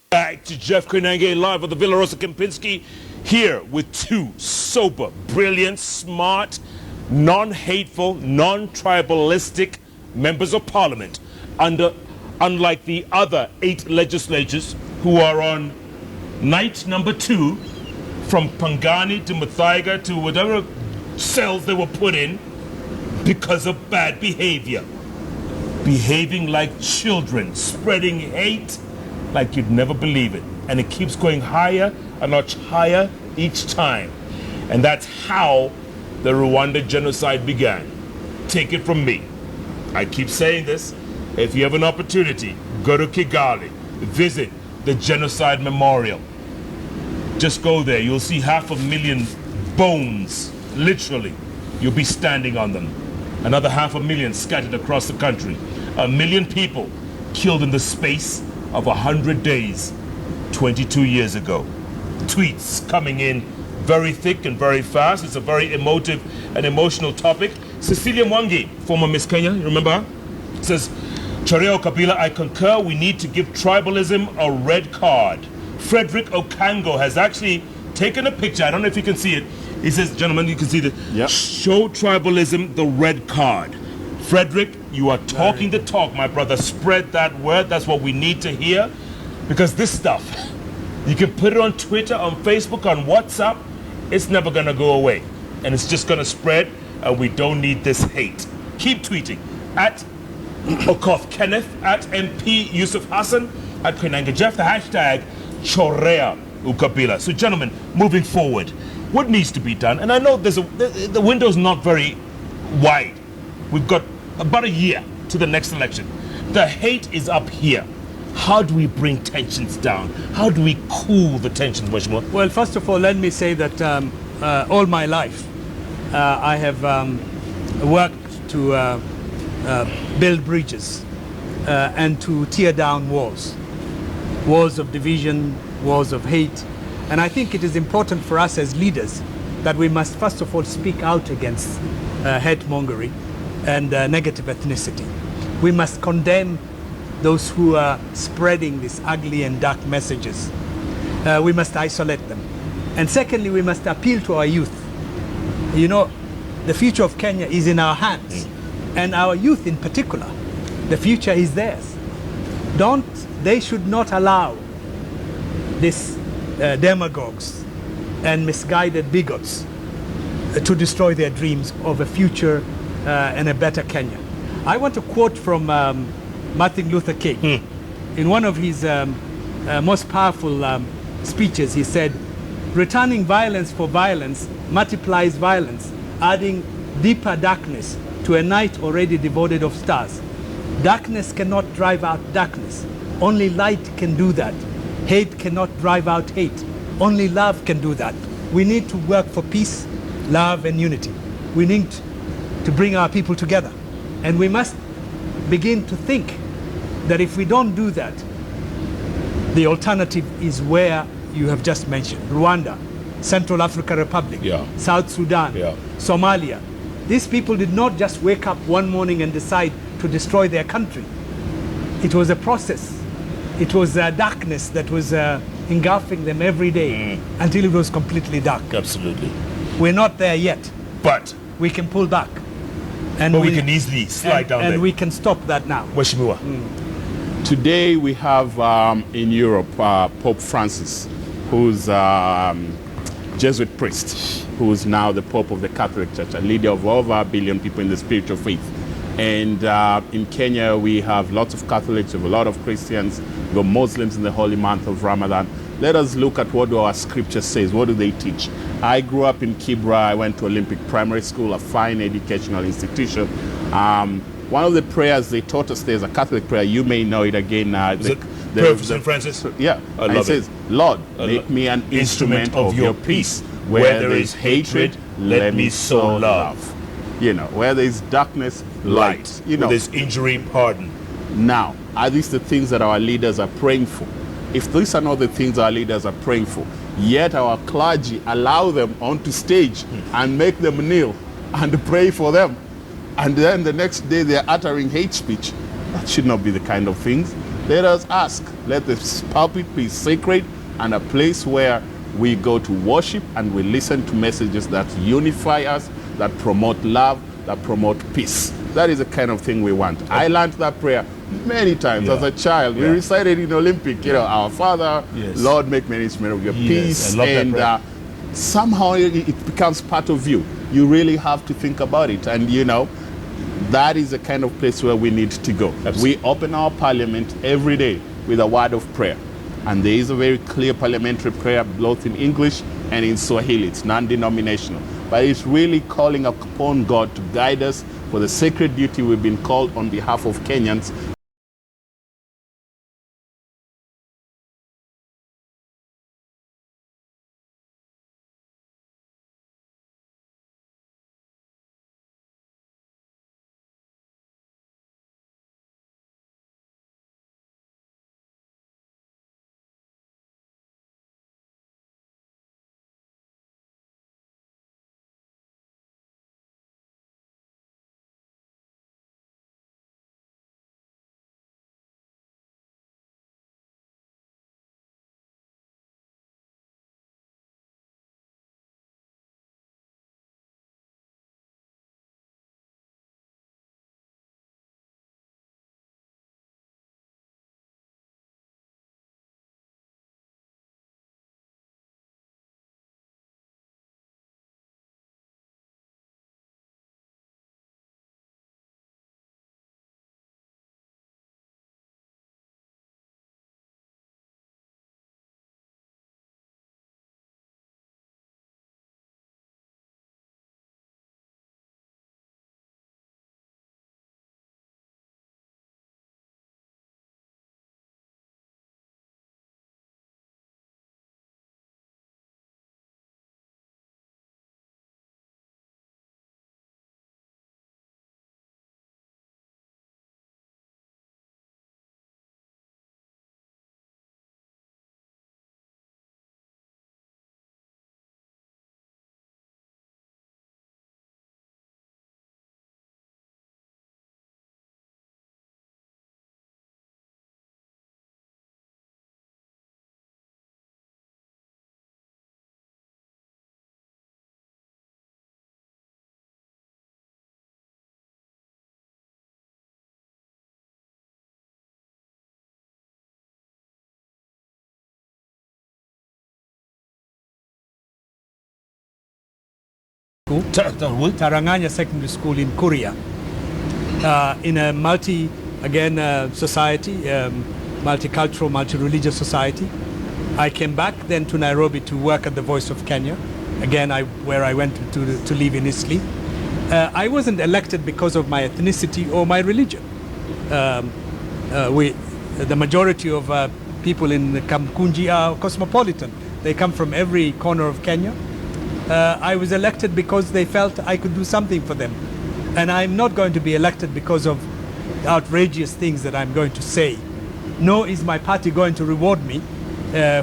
Back to Jeff Koinange live at the Villa Rosa Kempinski, here with two sober, brilliant, smart, non-hateful, non-tribalistic members of parliament, unlike the other 8 legislators who are on night number 2 from Pangani to Muthaiga to whatever cells they were put in because of bad behavior. Behaving like children, spreading hate like you'd never believe it. And it keeps going higher, a notch higher each time. And that's how the Rwanda genocide began. Take it from me. I keep saying this. If you have an opportunity, go to Kigali, visit the Genocide Memorial. Just go there. You'll see 500,000 bones, literally. You'll be standing on them. Another 500,000 scattered across the country. 1 million people killed in the space of 100 days, 22 years ago. Tweets coming in very thick and very fast. It's a very emotive and emotional topic. Cecilia Mwangi, former Miss Kenya, you remember her? Says, Chareo Kabila, I concur, we need to give tribalism a red card. Frederick Okango has actually taken a picture. I don't know if you can see it. He says, gentlemen, you can see that. Yep. Show tribalism the red card. Frederick, you are talking the talk, my brother. Spread that word. That's what we need to hear. Because this stuff, you can put it on Twitter, on Facebook, on WhatsApp. It's never going to go away. And it's just going to spread. And we don't need this hate. Keep tweeting. At Okoth Kenneth, at MP Yusuf Hassan, at Koinange Jeff, the hashtag Chorea Ukabila. So gentlemen, moving forward, what needs to be done? And I know the window's not very wide. We've got about a year to the next election. The hate is up here. How do we bring tensions down? How do we cool the tensions, Mheshimiwa? Well, first of all, let me say that all my life I have worked to build bridges and to tear down walls of division, walls of hate. And I think it is important for us as leaders that we must first of all speak out against hate-mongering and negative ethnicity. We must condemn those who are spreading these ugly and dark messages. We must isolate them. And secondly, we must appeal to our youth. You know, the future of Kenya is in our hands. And our youth in particular, the future is theirs. They should not allow these demagogues and misguided bigots to destroy their dreams of a future and a better Kenya. I want to quote from Martin Luther King. In one of his most powerful speeches, he said, returning violence for violence multiplies violence, adding deeper darkness to a night already devoid of stars. Darkness cannot drive out darkness. Only light can do that. Hate cannot drive out hate. Only love can do that. We need to work for peace, love, and unity. We need to bring our people together. And we must begin to think that if we don't do that, the alternative is where you have just mentioned. Rwanda, Central African Republic, South Sudan, Somalia. These people did not just wake up one morning and decide to destroy their country. It was a process. It was darkness that was engulfing them every day until it was completely dark. Absolutely. We're not there yet. But we can pull back. And we can easily slide down there. And we can stop that now. Mheshimiwa. Today we have in Europe Pope Francis, who's Jesuit priest, who is now the Pope of the Catholic Church, a leader of over 1 billion people in the spiritual faith. And in Kenya, we have lots of Catholics, we have a lot of Christians, we have Muslims in the holy month of Ramadan. Let us look at what our scripture says. What do they teach? I grew up in Kibra. I went to Olympic Primary School, a fine educational institution. One of the prayers they taught us there is a Catholic prayer. You may know it again. The prayer of St. Francis? Yeah. It says, Lord, make me an instrument of your peace. Where there is hatred, let me sow love. You know, where there is darkness, light. You know, where there's injury, pardon. Now, are these the things that our leaders are praying for? If these are not the things our leaders are praying for, yet our clergy allow them onto stage and make them kneel and pray for them, and then the next day they're uttering hate speech, That should not be the kind of things. Let us ask. Let the pulpit be sacred and a place where we go to worship and we listen to messages that unify us, that promote love, that promote peace. That is the kind of thing we want. I learned that prayer many times as a child. We recited in Olympic, our Father, Lord, make me instrument of your peace. And somehow it becomes part of you. You really have to think about it. And that is the kind of place where we need to go. We open our parliament every day with a word of prayer. And there is a very clear parliamentary prayer both in English and in Swahili. It's non-denominational. But it's really calling upon God to guide us for the sacred duty we've been called on behalf of Kenyans. Taranganya Secondary School in Korea, in a society, multicultural, multi-religious society. I came back then to Nairobi to work at the Voice of Kenya, where I went to live initially. I wasn't elected because of my ethnicity or my religion. The majority of people in Kamukunji are cosmopolitan. They come from every corner of Kenya. I was elected because they felt I could do something for them. And I'm not going to be elected because of outrageous things that I'm going to say. Nor is my party going to reward me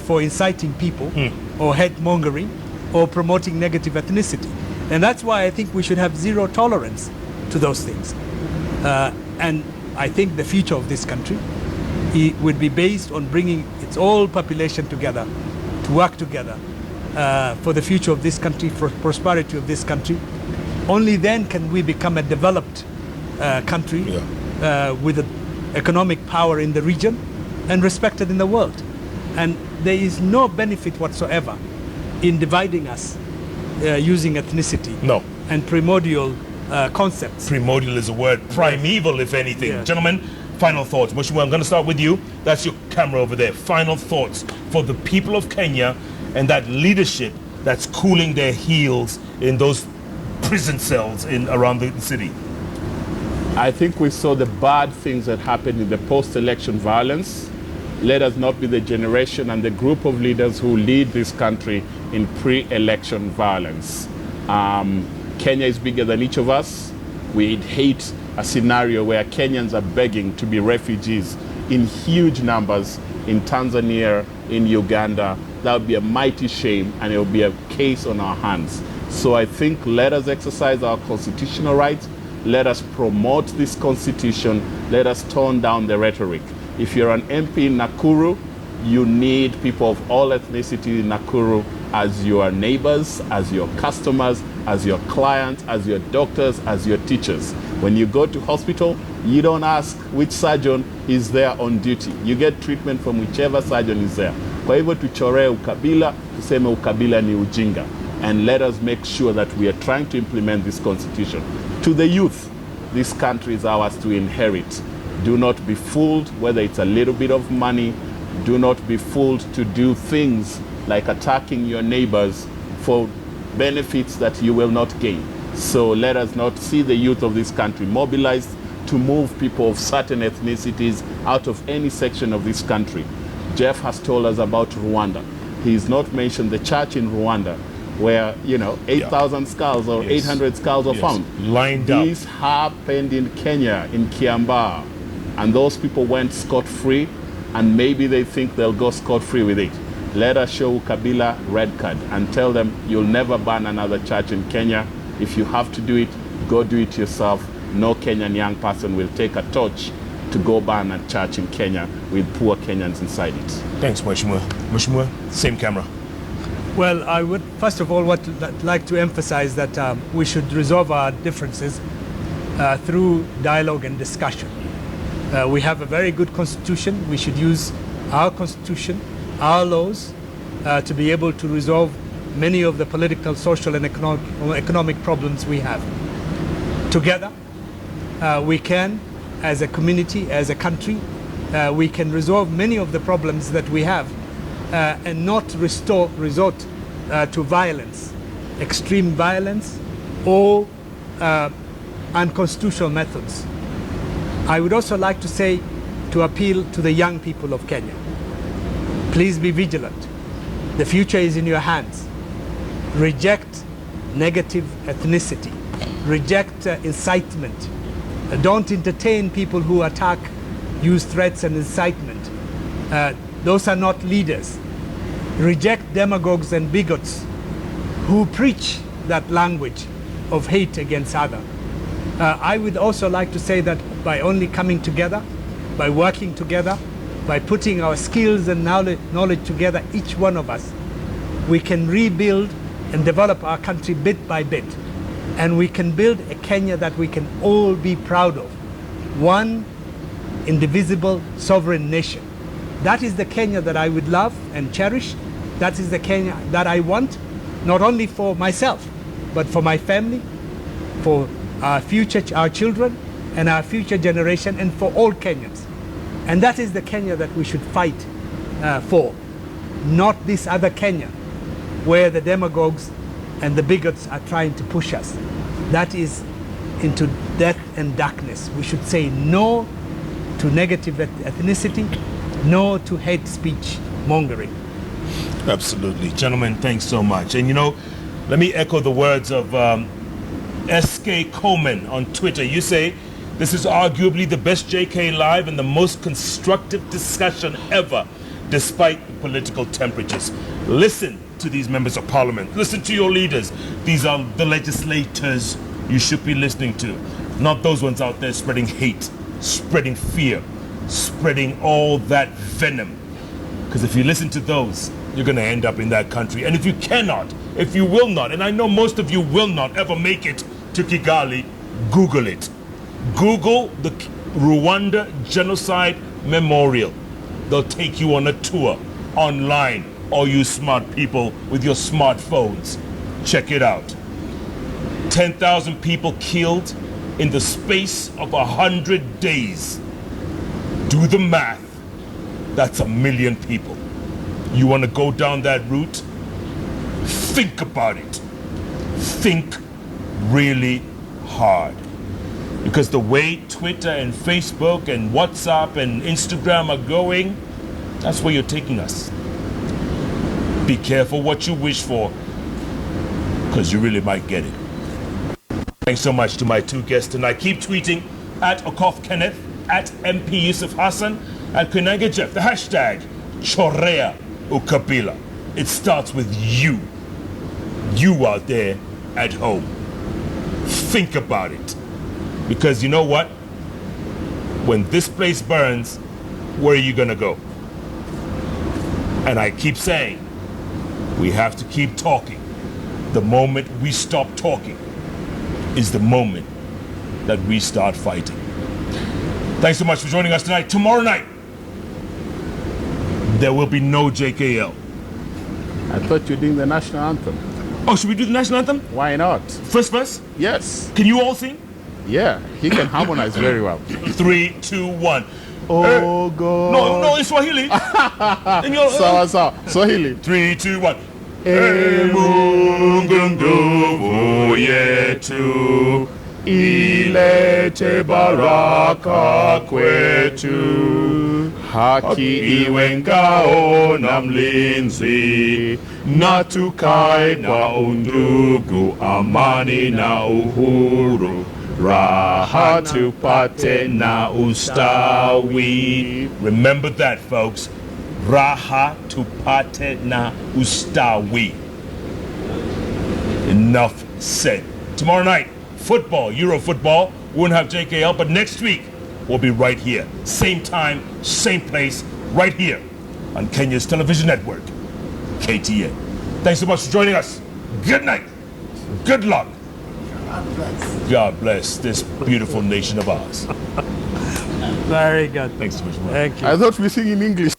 for inciting people or hate-mongering or promoting negative ethnicity. And that's why I think we should have zero tolerance to those things. And I think the future of this country would be based on bringing its whole population together to work together for the future of this country, for prosperity of this country. Only then can we become a developed country with economic power in the region and respected in the world. And there is no benefit whatsoever in dividing us using ethnicity and primordial concepts. Primordial is a word, primeval if anything. Yeah. Gentlemen, final thoughts. Mheshimiwa, I'm going to start with you. That's your camera over there. Final thoughts for the people of Kenya and that leadership that's cooling their heels in those prison cells around the city. I think we saw the bad things that happened in the post-election violence. Let us not be the generation and the group of leaders who lead this country in pre-election violence. Kenya is bigger than each of us. We hate a scenario where Kenyans are begging to be refugees in huge numbers in Tanzania, in Uganda. That would be a mighty shame, and it will be a case on our hands. So I think let us exercise our constitutional rights. Let us promote this constitution. Let us tone down the rhetoric. If you're an MP in Nakuru, you need people of all ethnicity in Nakuru as your neighbors, as your customers, as your clients, as your doctors, as your teachers. When you go to hospital, you don't ask which surgeon is there on duty. You get treatment from whichever surgeon is there. Kwa hivyo tuchoree ukabila, tuseme ukabila ni ujinga. And let us make sure that we are trying to implement this constitution. To the youth, this country is ours to inherit. Do not be fooled, whether it's a little bit of money. Do not be fooled to do things like attacking your neighbors for benefits that you will not gain. So let us not see the youth of this country mobilized to move people of certain ethnicities out of any section of this country. Jeff has told us about Rwanda. He's not mentioned the church in Rwanda where, 8,000 skulls or 800 skulls are found. Lined up. This happened in Kenya, in Kiambaa. And those people went scot-free, and maybe they think they'll go scot-free with it. Let us show Kabila red card and tell them you'll never ban another church in Kenya. If you have to do it, go do it yourself. No Kenyan young person will take a torch to go ban a church in Kenya with poor Kenyans inside it. Thanks, Mheshimiwa. Mheshimiwa, same camera. Well, I would first of all like to emphasize that we should resolve our differences through dialogue and discussion. We have a very good constitution. We should use our constitution, our laws, to be able to resolve many of the political, social, and economic problems we have. Together, we can, as a community, as a country, we can resolve many of the problems that we have and not resort to violence, extreme violence, or unconstitutional methods. I would also like to say, to appeal to the young people of Kenya. Please be vigilant. The future is in your hands. Reject negative ethnicity. Reject incitement. Don't entertain people who attack, use threats and incitement. Those are not leaders. Reject demagogues and bigots who preach that language of hate against others. I would also like to say that by only coming together, by working together, by putting our skills and knowledge together, each one of us, we can rebuild and develop our country bit by bit. And we can build a Kenya that we can all be proud of. One indivisible sovereign nation. That is the Kenya that I would love and cherish. That is the Kenya that I want, not only for myself, but for my family, for our future, our children, and our future generation, and for all Kenyans. And that is the Kenya that we should fight for, not this other Kenya, where the demagogues and the bigots are trying to push us. That is into death and darkness. We should say no to negative ethnicity, no to hate speech mongering. Absolutely. Gentlemen, thanks so much. And let me echo the words of SK Coleman on Twitter. You say, this is arguably the best JK Live and the most constructive discussion ever, despite the political temperatures. Listen to these members of parliament. Listen to your leaders. These are the legislators you should be listening to, not those ones out there spreading hate, spreading fear, spreading all that venom. Because if you listen to those, you're going to end up in that country. And if you cannot, if you will not, and I know most of you will not ever make it to Kigali, Google it. Google the Rwanda Genocide Memorial. They'll take you on a tour online, all you smart people with your smartphones. Check it out. 10,000 people killed in the space of 100 days. Do the math. That's 1 million people. You want to go down that route? Think about it. Think really hard. Because the way Twitter and Facebook and WhatsApp and Instagram are going, that's where you're taking us. Be careful what you wish for, because you really might get it. Thanks so much to my two guests tonight. Keep tweeting at Okoth Kenneth, at MP Yusuf Hassan, at Koinange Jeff. The hashtag Chorea Ukabila. It starts with you. You out there at home. Think about it. Because you know what? When this place burns, where are you gonna go? And I keep saying, we have to keep talking. The moment we stop talking is the moment that we start fighting. Thanks so much for joining us tonight. Tomorrow night, there will be no JKL. I thought you were doing the national anthem. Oh, should we do the national anthem? Why not? First verse? Yes. Can you all sing? Yeah, he can harmonize very well. 3, 2, 1. Oh God. No, it's Swahili. Sawa. Swahili. 3, 2, 1. Mungu nguvu yetu, ilete baraka kwetu, haki iwe ngao na mlinzi, na tukae na undugu, amani na uhuru, raha tupate na ustawi. Remember that, folks. Raha tupate na ustawi. Enough said. Tomorrow night, football, Euro football. We won't have JKL, but next week we'll be right here. Same time, same place, right here on Kenya's television network, KTN. Thanks so much for joining us. Good night. Good luck. God bless this beautiful nation of ours. Very good. Thanks so much. Thank you. I thought we sing in English.